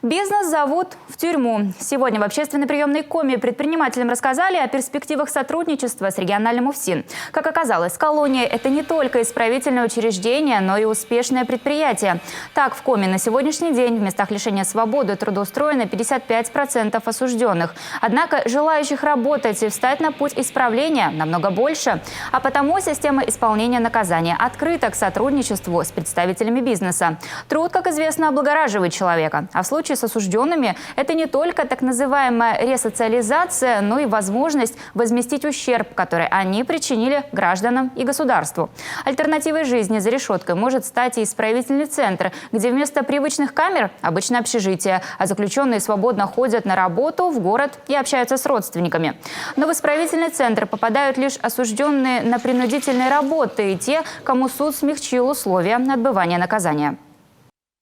Бизнес зовут в тюрьму. Сегодня в общественной приемной коме предпринимателям рассказали о перспективах сотрудничества с региональным УФСИН. Как оказалось, колония – это не только исправительное учреждение, но и успешное предприятие. Так, в коме на сегодняшний день в местах лишения свободы трудоустроено 55% осужденных. Однако желающих работать и встать на путь исправления намного больше. А потому система исполнения наказания открыта к сотрудничеству с представителями бизнеса. Труд, как известно, облагораживает человека. А в случае с осужденными это не только так называемая ресоциализация, но и возможность возместить ущерб, который они причинили гражданам и государству. Альтернативой жизни за решеткой может стать и исправительный центр, где вместо привычных камер обычно общежитие, а заключенные свободно ходят на работу в город и общаются с родственниками. Но в исправительный центр попадают лишь осужденные на принудительные работы и те, кому суд смягчил условия отбывания наказания.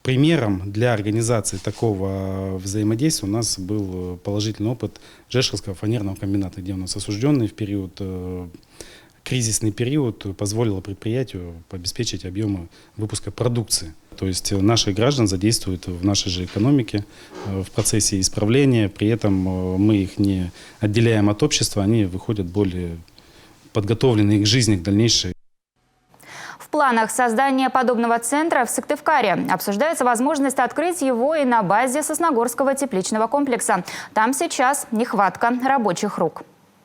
Примером для организации такого взаимодействия у нас был положительный опыт Жешковского фанерного комбината, где у нас осужденный в кризисный период позволило предприятию обеспечить объемы выпуска продукции. То есть наших граждан задействуют в нашей же экономике в процессе исправления, при этом мы их не отделяем от общества, они выходят более подготовленные к жизни, к дальнейшей. В планах создания подобного центра в Сыктывкаре обсуждается возможность открыть его и на базе Сосногорского тепличного комплекса. Там сейчас нехватка рабочих рук.